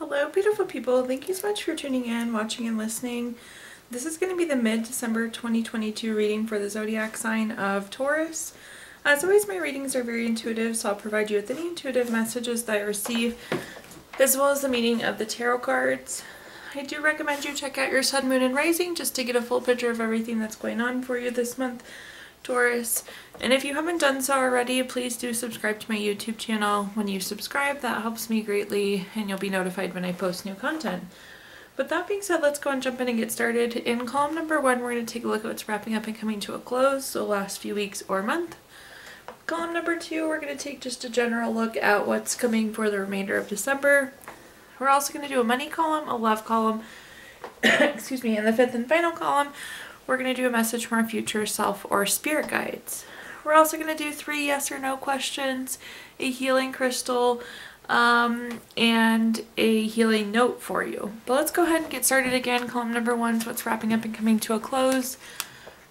Hello beautiful people, thank you so much for tuning in, watching and listening. This is going to be the mid-December 2022 reading for the zodiac sign of Taurus. As always, my readings are very intuitive, so I'll provide you with any intuitive messages that I receive, as well as the meaning of the tarot cards. I do recommend you check out your sun, moon, and rising just to get a full picture of everything that's going on for you this month, Taurus. And if you haven't done so already, please do subscribe to my YouTube channel. When you subscribe, that helps me greatly and you'll be notified when I post new content. But that being said, let's go and jump in and get started. In column number 1, we're going to take a look at what's wrapping up and coming to a close, so last few weeks or month. Column number 2, we're going to take just a general look at what's coming for the remainder of December. We're also going to do a money column, a love column, excuse me, and the 5th and final column, we're going to do a message from our future self or spirit guides. We're also going to do 3 yes or no questions, a healing crystal, and a healing note for you. But let's go ahead and get started again. Column number 1 is what's wrapping up and coming to a close.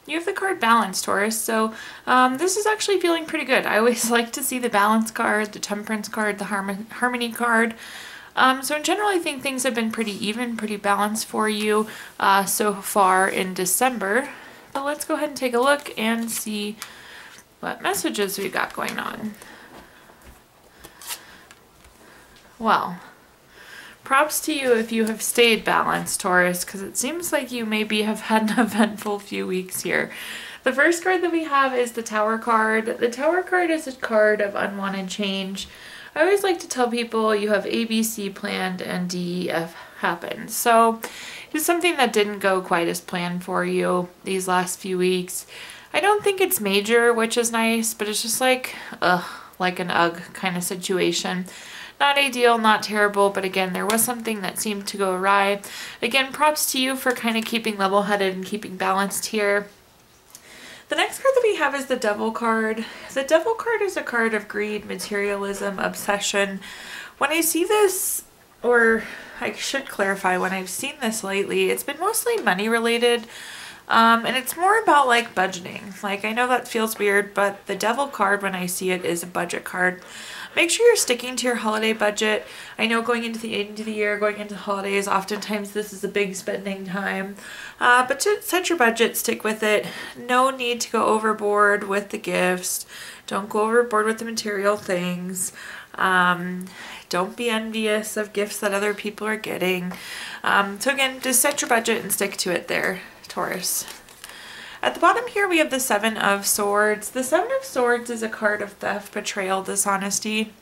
You have the card Balance, Taurus, so this is actually feeling pretty good. I always like to see the Balance card, the Temperance card, the Harmony card. So in general, I think things have been pretty even, pretty balanced for you so far in December. But let's go ahead and take a look and see what messages we got going on. Well, props to you if you have stayed balanced, Taurus, because it seems like you maybe have had an eventful few weeks here. The first card that we have is the Tower card. The Tower card is a card of unwanted change. I always like to tell people you have A, B, C planned and D, E, F happened. So it's something that didn't go quite as planned for you these last few weeks. I don't think it's major, which is nice, but it's just like an ugh kind of situation. Not ideal, not terrible, but again, there was something that seemed to go awry. Again, props to you for kind of keeping level-headed and keeping balanced here. The next card that we have is the Devil card. The Devil card is a card of greed, materialism, obsession. When I see this, or I should clarify, when I've seen this lately, it's been mostly money related. And it's more about like budgeting. Like, I know that feels weird, but the Devil card, when I see it, is a budget card. Make sure you're sticking to your holiday budget. I know going into the end of the year, going into holidays, oftentimes this is a big spending time. But to set your budget, stick with it. No need to go overboard with the gifts. Don't go overboard with the material things. Don't be envious of gifts that other people are getting. So again, just set your budget and stick to it there, Taurus. At the bottom here, we have the 7 of Swords. The 7 of Swords is a card of theft, betrayal, dishonesty.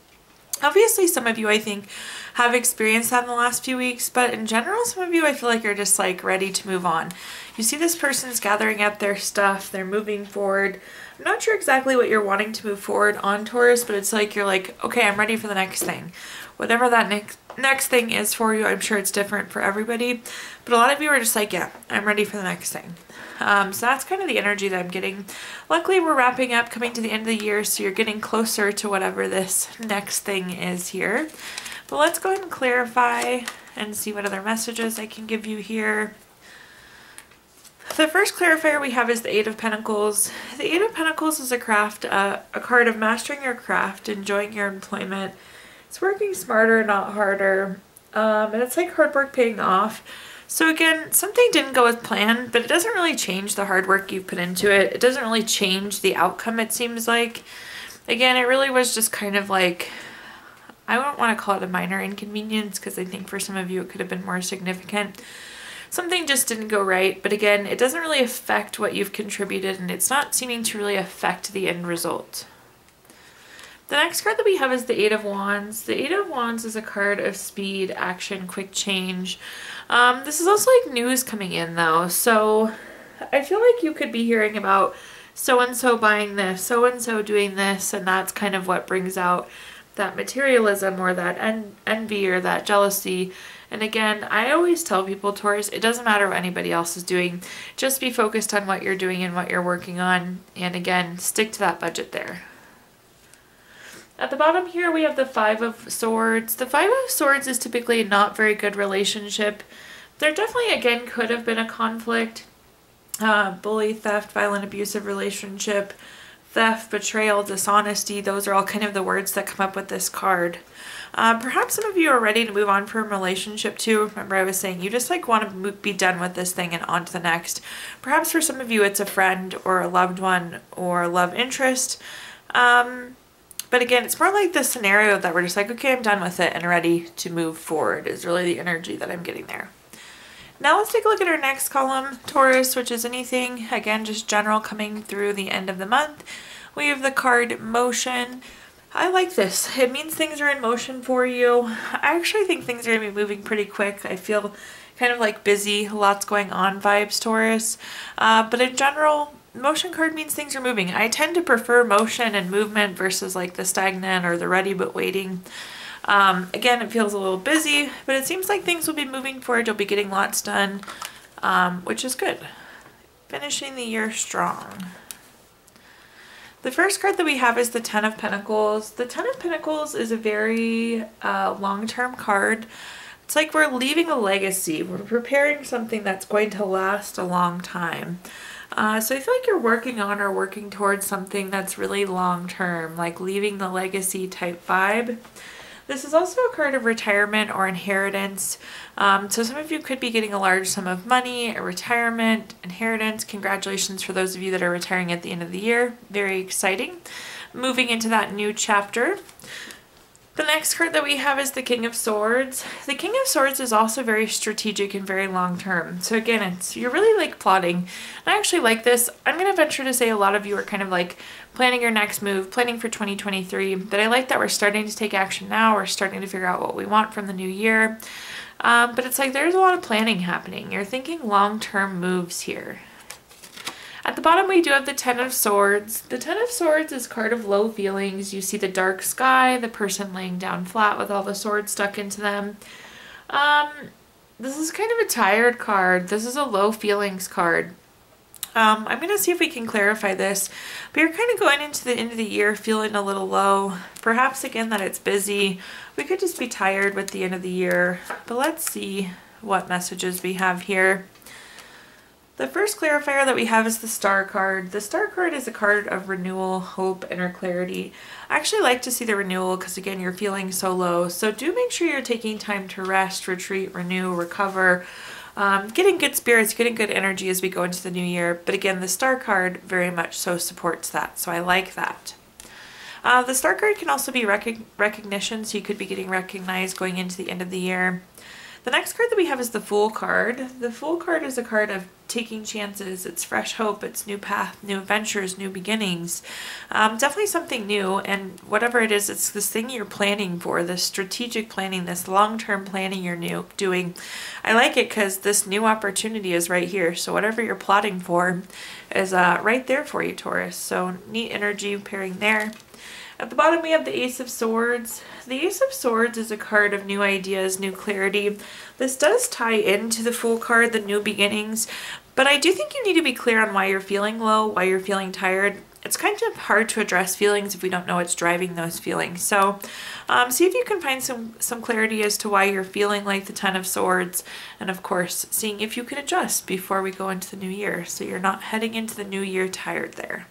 Obviously, some of you, I think, have experienced that in the last few weeks, but in general, some of you, I feel like you're just like ready to move on. You see this person's gathering up their stuff, they're moving forward. I'm not sure exactly what you're wanting to move forward on, Taurus, but it's like you're like, okay, I'm ready for the next thing. Whatever that next thing is for you, I'm sure it's different for everybody, but a lot of you are just like, yeah, I'm ready for the next thing. So that's kind of the energy that I'm getting. Luckily, we're wrapping up, coming to the end of the year, so you're getting closer to whatever this next thing is here. But let's go ahead and clarify and see what other messages I can give you here. The first clarifier we have is the 8 of Pentacles. The 8 of Pentacles is a card of mastering your craft, enjoying your employment. It's working smarter, not harder. And it's like hard work paying off. So again, something didn't go as planned, but it doesn't really change the hard work you've put into it. It doesn't really change the outcome, it seems like. Again, it really was just kind of like, I don't want to call it a minor inconvenience, because I think for some of you it could have been more significant. Something just didn't go right, but again, it doesn't really affect what you've contributed, and it's not seeming to really affect the end result. The next card that we have is the 8 of Wands. The 8 of Wands is a card of speed, action, quick change. This is also like news coming in though, so I feel like you could be hearing about so-and-so buying this, so-and-so doing this, and that's kind of what brings out that materialism or that envy or that jealousy. And again, I always tell people, Taurus, it doesn't matter what anybody else is doing. Just be focused on what you're doing and what you're working on, and again, stick to that budget there. At the bottom here, we have the 5 of Swords. The 5 of Swords is typically a not very good relationship. There definitely, again, could have been a conflict. Bully, theft, violent, abusive relationship, theft, betrayal, dishonesty. Those are all kind of the words that come up with this card. Perhaps some of you are ready to move on from a relationship too. Remember I was saying you just like want to be done with this thing and on to the next. Perhaps for some of you it's a friend or a loved one or a love interest. But again, it's more like the scenario that we're just like, okay, I'm done with it and ready to move forward is really the energy that I'm getting there. Now let's take a look at our next column, Taurus, which is anything, again, just general coming through the end of the month. We have the card motion. I like this. It means things are in motion for you. I actually think things are going to be moving pretty quick. I feel kind of like busy, lots going on vibes, Taurus. But in general, motion card means things are moving. I tend to prefer motion and movement versus like the stagnant or the ready but waiting. Again, it feels a little busy, but it seems like things will be moving forward. You'll be getting lots done, which is good. Finishing the year strong. The first card that we have is the Ten of Pentacles. The Ten of Pentacles is a very long-term card. It's like we're leaving a legacy. We're preparing something that's going to last a long time. So I feel like you're working on or working towards something that's really long-term, like leaving the legacy type vibe. This is also a card of retirement or inheritance. So some of you could be getting a large sum of money, a retirement, inheritance. Congratulations for those of you that are retiring at the end of the year. Very exciting. Moving into that new chapter. The next card that we have is the King of Swords. The King of Swords is also very strategic and very long term. So again, you're really like plotting. And I actually like this. I'm going to venture to say a lot of you are kind of like planning your next move, planning for 2023. But I like that we're starting to take action now. We're starting to figure out what we want from the new year. But it's like there's a lot of planning happening. You're thinking long-term moves here. At the bottom, we do have the Ten of Swords. The Ten of Swords is a card of low feelings. You see the dark sky, the person laying down flat with all the swords stuck into them. This is kind of a tired card. This is a low feelings card. I'm going to see if we can clarify this. But you're kind of going into the end of the year feeling a little low. Perhaps, again, that it's busy. We could just be tired with the end of the year. But let's see what messages we have here. The first clarifier that we have is the Star card. The Star card is a card of renewal, hope, inner clarity. I actually like to see the renewal because, again, you're feeling so low. So do make sure you're taking time to rest, retreat, renew, recover, getting good spirits, getting good energy as we go into the new year. But again, the Star card very much so supports that. So I like that. The Star card can also be recognition. So you could be getting recognized going into the end of the year. The next card that we have is the Fool card. The Fool card is a card of taking chances. It's fresh hope. It's new path, new adventures, new beginnings. Definitely something new, and whatever it is, it's this thing you're planning for, this strategic planning, this long-term planning you're doing. I like it because this new opportunity is right here. So whatever you're plotting for is right there for you, Taurus. So neat energy pairing there. At the bottom, we have the Ace of Swords. The Ace of Swords is a card of new ideas, new clarity. This does tie into the Fool card, the new beginnings, but I do think you need to be clear on why you're feeling low, why you're feeling tired. It's kind of hard to address feelings if we don't know what's driving those feelings. So see if you can find some clarity as to why you're feeling like the Ten of Swords, and of course, seeing if you can adjust before we go into the new year so you're not heading into the new year tired there.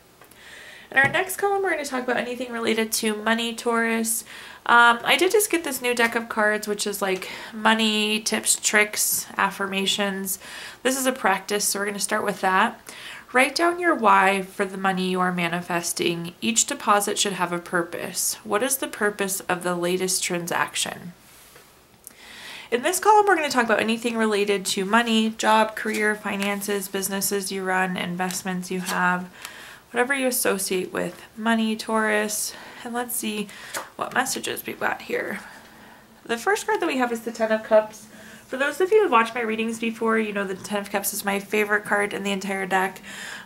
In our next column, we're going to talk about anything related to money, Taurus. I did just get this new deck of cards, which is like money, tips, tricks, affirmations. This is a practice, so we're going to start with that. Write down your why for the money you are manifesting. Each deposit should have a purpose. What is the purpose of the latest transaction? In this column, we're going to talk about anything related to money, job, career, finances, businesses you run, investments you have, whatever you associate with money, Taurus. And let's see what messages we've got here. The first card that we have is the Ten of Cups. For those of you who have watched my readings before, you know the Ten of Cups is my favorite card in the entire deck.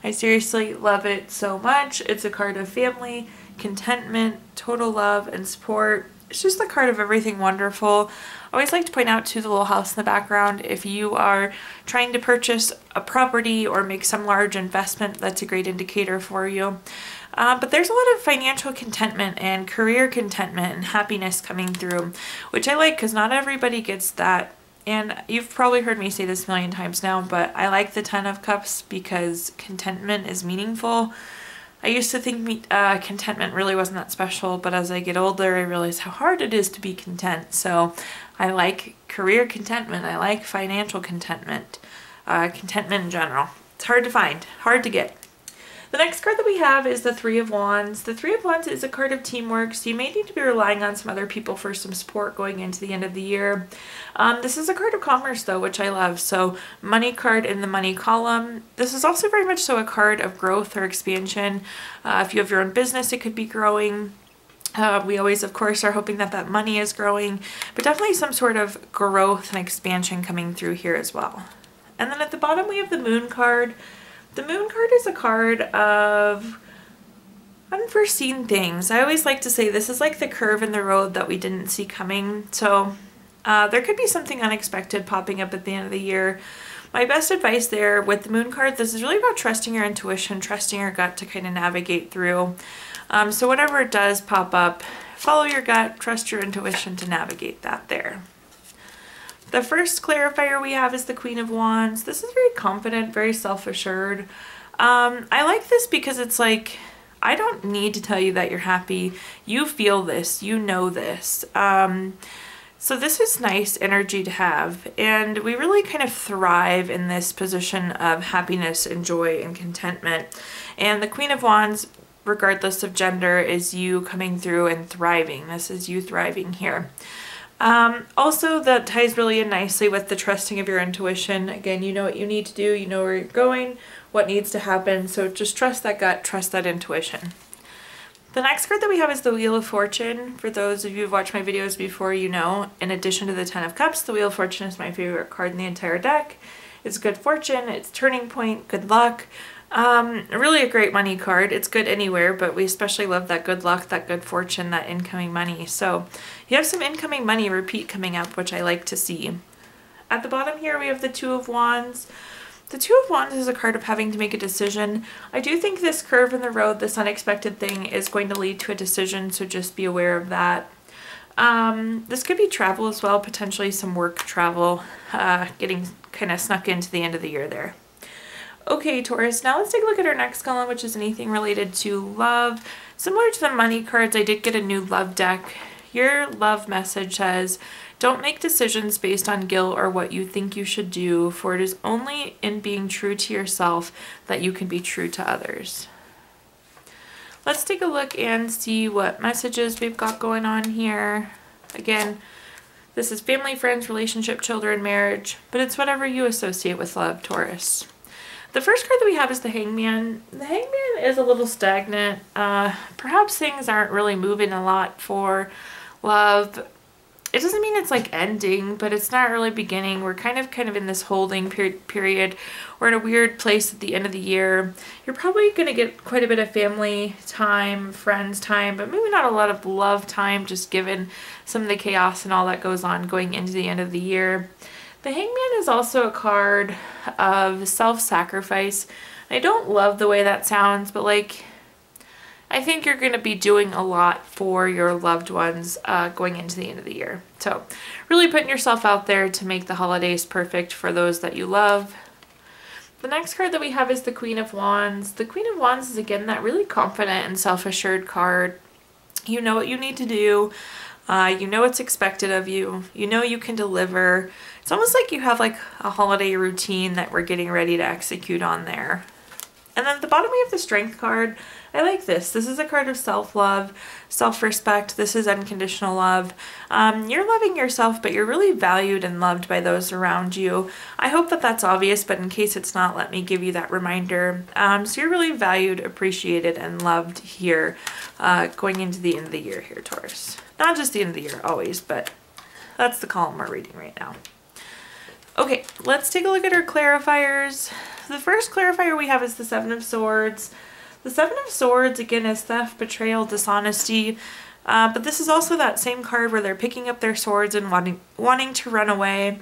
I seriously love it so much. It's a card of family, contentment, total love, and support. It's just the card of everything wonderful. I always like to point out to the little house in the background, if you are trying to purchase a property or make some large investment, that's a great indicator for you. But there's a lot of financial contentment and career contentment and happiness coming through, which I like because not everybody gets that. And you've probably heard me say this a million times now, but I like the Ten of Cups because contentment is meaningful. I used to think contentment really wasn't that special, but as I get older, I realize how hard it is to be content. So I like career contentment. I like financial contentment, contentment in general. It's hard to find, hard to get. The next card that we have is the Three of Wands. The Three of Wands is a card of teamwork, so you may need to be relying on some other people for some support going into the end of the year. This is a card of commerce though, which I love. So money card in the money column. This is also very much so a card of growth or expansion. If you have your own business, it could be growing. We always, of course, are hoping that that money is growing, but definitely some sort of growth and expansion coming through here as well. And then at the bottom, we have the Moon card. The Moon card is a card of unforeseen things. I always like to say this is like the curve in the road that we didn't see coming. So there could be something unexpected popping up at the end of the year. My best advice there with the Moon card, this is really about trusting your intuition, trusting your gut to kind of navigate through. So whatever it does pop up, follow your gut, trust your intuition to navigate that there. The first clarifier we have is the Queen of Wands. This is very confident, very self-assured. I like this because it's like, I don't need to tell you that you're happy. You feel this, you know this. So this is nice energy to have. And we really kind of thrive in this position of happiness and joy and contentment. And the Queen of Wands, regardless of gender, is you coming through and thriving. This is you thriving here. Also, that ties really in nicely with the trusting of your intuition. Again, you know what you need to do, you know where you're going, what needs to happen, so just trust that gut, trust that intuition. The next card that we have is the Wheel of Fortune. For those of you who've watched my videos before, you know, in addition to the Ten of Cups, the Wheel of Fortune is my favorite card in the entire deck. It's good fortune, it's turning point, good luck. Really a great money card. It's good anywhere, but we especially love that good luck, that good fortune, that incoming money. So you have some incoming money repeat coming up, which I like to see. At the bottom here, we have the Two of Wands. The Two of Wands is a card of having to make a decision. I do think this curve in the road, this unexpected thing, is going to lead to a decision, so just be aware of that. This could be travel as well, potentially some work travel, getting kind of snuck into the end of the year there. Okay, Taurus, now let's take a look at our next column, which is anything related to love. Similar to the money cards, I did get a new love deck. Your love message says, don't make decisions based on guilt or what you think you should do, for it is only in being true to yourself that you can be true to others. Let's take a look and see what messages we've got going on here. Again, this is family, friends, relationship, children, marriage, but it's whatever you associate with love, Taurus. The first card that we have is the Hangman. The Hangman is a little stagnant. Perhaps things aren't really moving a lot for love. It doesn't mean it's like ending, but it's not really beginning. We're kind of in this holding period. We're in a weird place at the end of the year. You're probably going to get quite a bit of family time, friends time, but maybe not a lot of love time, just given some of the chaos and all that goes on going into the end of the year. The Hangman is also a card of self-sacrifice. I don't love the way that sounds, but like, I think you're going to be doing a lot for your loved ones going into the end of the year. So really putting yourself out there to make the holidays perfect for those that you love. The next card that we have is the Queen of Wands. The Queen of Wands is again that really confident and self-assured card. You know what you need to do. You know what's expected of you. You know you can deliver. It's almost like you have like a holiday routine that we're getting ready to execute on there. And then at the bottom we have the Strength card. I like this. This is a card of self-love, self-respect. This is unconditional love. You're loving yourself, but you're really valued and loved by those around you. I hope that that's obvious, but in case it's not, let me give you that reminder. So you're really valued, appreciated, and loved here going into the end of the year here, Taurus. Not just the end of the year, always, but that's the column we're reading right now. Okay, let's take a look at our clarifiers. The first clarifier we have is the Seven of Swords. The Seven of Swords, again, is theft, betrayal, dishonesty. But this is also that same card where they're picking up their swords and wanting to run away.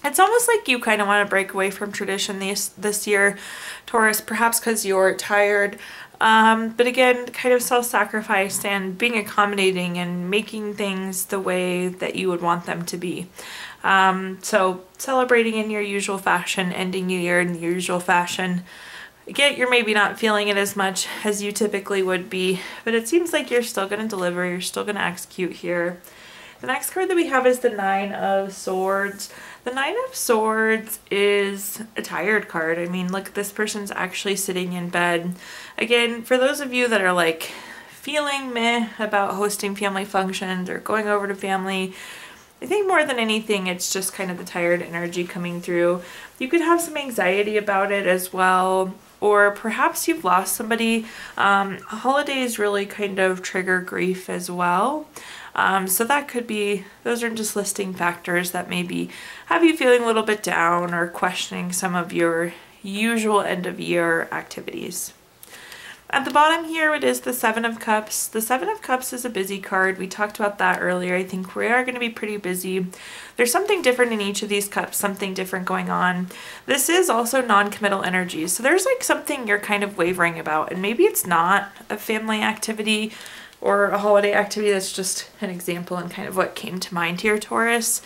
It's almost like you kind of want to break away from tradition this year, Taurus, perhaps because you're tired. But again, kind of self-sacrifice and being accommodating and making things the way that you would want them to be. So celebrating in your usual fashion, ending your year in your usual fashion. get you're maybe not feeling it as much as you typically would be, but it seems like you're still going to deliver, you're still going to execute here. The next card that we have is the Nine of Swords. The Nine of Swords is a tired card. I mean, look, this person's actually sitting in bed. Again, for those of you that are like feeling meh about hosting family functions or going over to family, I think more than anything, it's just kind of the tired energy coming through. You could have some anxiety about it as well, or perhaps you've lost somebody. Holidays really kind of trigger grief as well. So that could be, those are just listing factors that maybe have you feeling a little bit down or questioning some of your usual end of year activities. At the bottom here, it is the Seven of Cups. The Seven of Cups is a busy card. We talked about that earlier. I think we are going to be pretty busy. There's something different in each of these cups, something different going on. This is also non-committal energy. So there's like something you're kind of wavering about, and maybe it's not a family activity or a holiday activity. That's just an example and kind of what came to mind here, Taurus.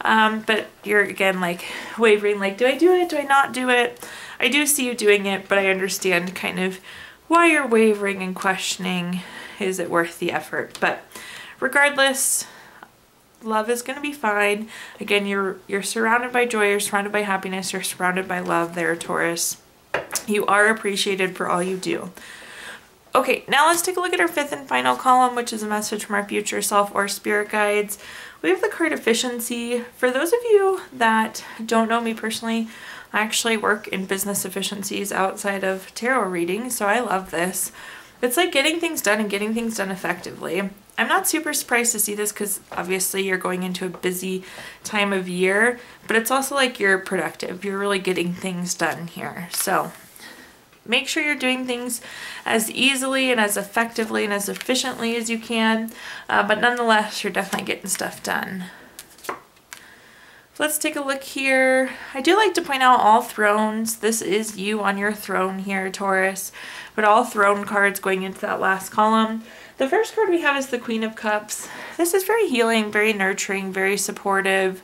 But you're again like wavering, like, do I do it? Do I not do it? I do see you doing it, but I understand kind of why you're wavering and questioning, is it worth the effort? But regardless, love is going to be fine. Again, you're surrounded by joy, you're surrounded by happiness, you're surrounded by love there, Taurus. You are appreciated for all you do. Okay, now let's take a look at our fifth and final column, which is a message from our future self or spirit guides. We have the card Efficiency. For those of you that don't know me personally, I actually work in business efficiencies outside of tarot reading, so I love this. It's like getting things done and getting things done effectively. I'm not super surprised to see this because obviously you're going into a busy time of year, but it's also like you're productive. You're really getting things done here. So make sure you're doing things as easily and as effectively and as efficiently as you can, but nonetheless, you're definitely getting stuff done. Let's take a look here. I do like to point out all thrones. This is you on your throne here, Taurus, but all throne cards going into that last column. The first card we have is the Queen of Cups. This is very healing, very nurturing, very supportive.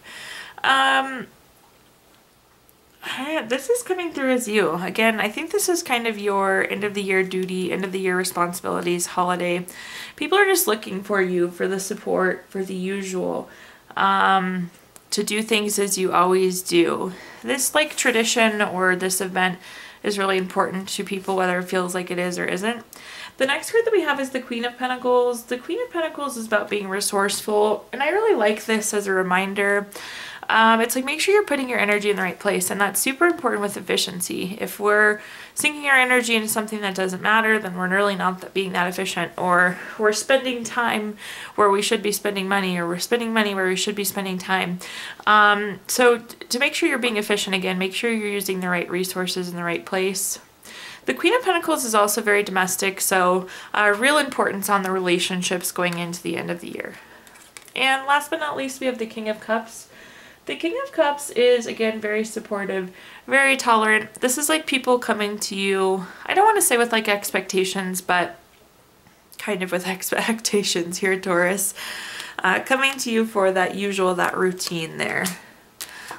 This is coming through as you. Again, I think this is kind of your end of the year duty, end of the year responsibilities, holiday. People are just looking for you for the support, for the usual. To do things as you always do. This like tradition or this event is really important to people, whether it feels like it is or isn't. The next card that we have is the Queen of Pentacles. The Queen of Pentacles is about being resourceful, and I really like this as a reminder. It's like, make sure you're putting your energy in the right place, and that's super important with efficiency. If we're sinking our energy into something that doesn't matter, then we're really not being that efficient, or we're spending time where we should be spending money, or we're spending money where we should be spending time. So to make sure you're being efficient, again, make sure you're using the right resources in the right place. The Queen of Pentacles is also very domestic, so real importance on the relationships going into the end of the year. And last but not least, we have the King of Cups. The King of Cups is, again, very supportive, very tolerant. This is like people coming to you, I don't want to say with like expectations, but kind of with expectations here, Taurus. Coming to you for that usual, that routine there.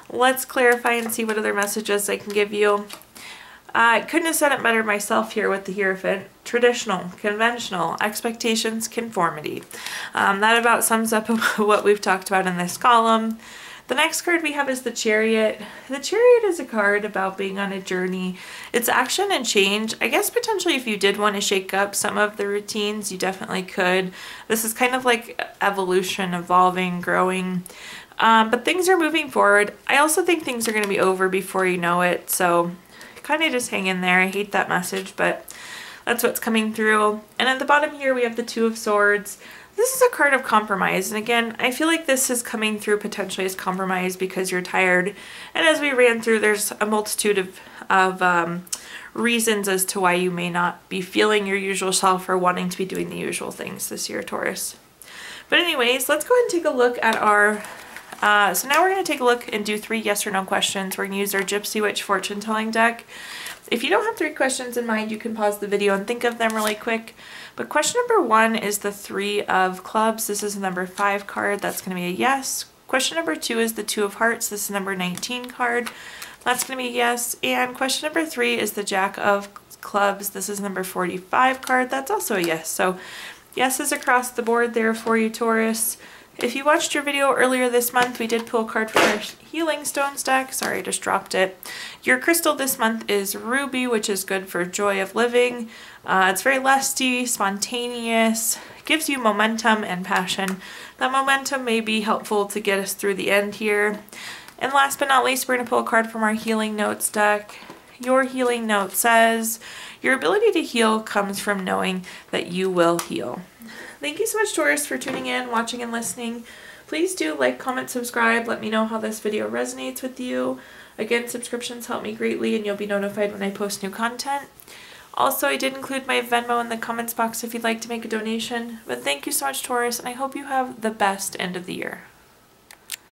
Let's clarify and see what other messages I can give you. I couldn't have said it better myself here with the Hierophant. Traditional, conventional, expectations, conformity. That about sums up what we've talked about in this column. The next card we have is the Chariot. The Chariot is a card about being on a journey. It's action and change. I guess potentially if you did want to shake up some of the routines, you definitely could. This is kind of like evolution, evolving, growing. But things are moving forward. I also think things are going to be over before you know it. So kind of just hang in there. I hate that message, but that's what's coming through. And at the bottom here, we have the Two of Swords. This is a card of compromise, and again, I feel like this is coming through potentially as compromise because you're tired. And as we ran through, there's a multitude of reasons as to why you may not be feeling your usual self or wanting to be doing the usual things this year, Taurus. But anyways, let's go ahead and take a look at our, so now we're going to take a look and do 3 yes or no questions. We're going to use our Gypsy Witch fortune telling deck. If you don't have 3 questions in mind, you can pause the video and think of them really quick. But question number 1 is the 3 of clubs. This is the number 5 card. That's going to be a yes. Question number 2 is the Two of Hearts. This is number 19 card. That's going to be yes. And question number 3 is the Jack of Clubs. This is number 45 card. That's also a yes. So yeses across the board there for you, Taurus. If you watched your video earlier this month, we did pull a card from our Healing Stones deck. Sorry, I just dropped it. Your crystal this month is Ruby, which is good for joy of living. It's very lusty, spontaneous, gives you momentum and passion. That momentum may be helpful to get us through the end here. And last but not least, we're going to pull a card from our Healing Notes deck. Your healing note says, your ability to heal comes from knowing that you will heal. Thank you so much, Taurus, for tuning in, watching, and listening. Please do like, comment, subscribe. Let me know how this video resonates with you. Again, subscriptions help me greatly, and you'll be notified when I post new content. Also, I did include my Venmo in the comments box if you'd like to make a donation. But thank you so much, Taurus, and I hope you have the best end of the year.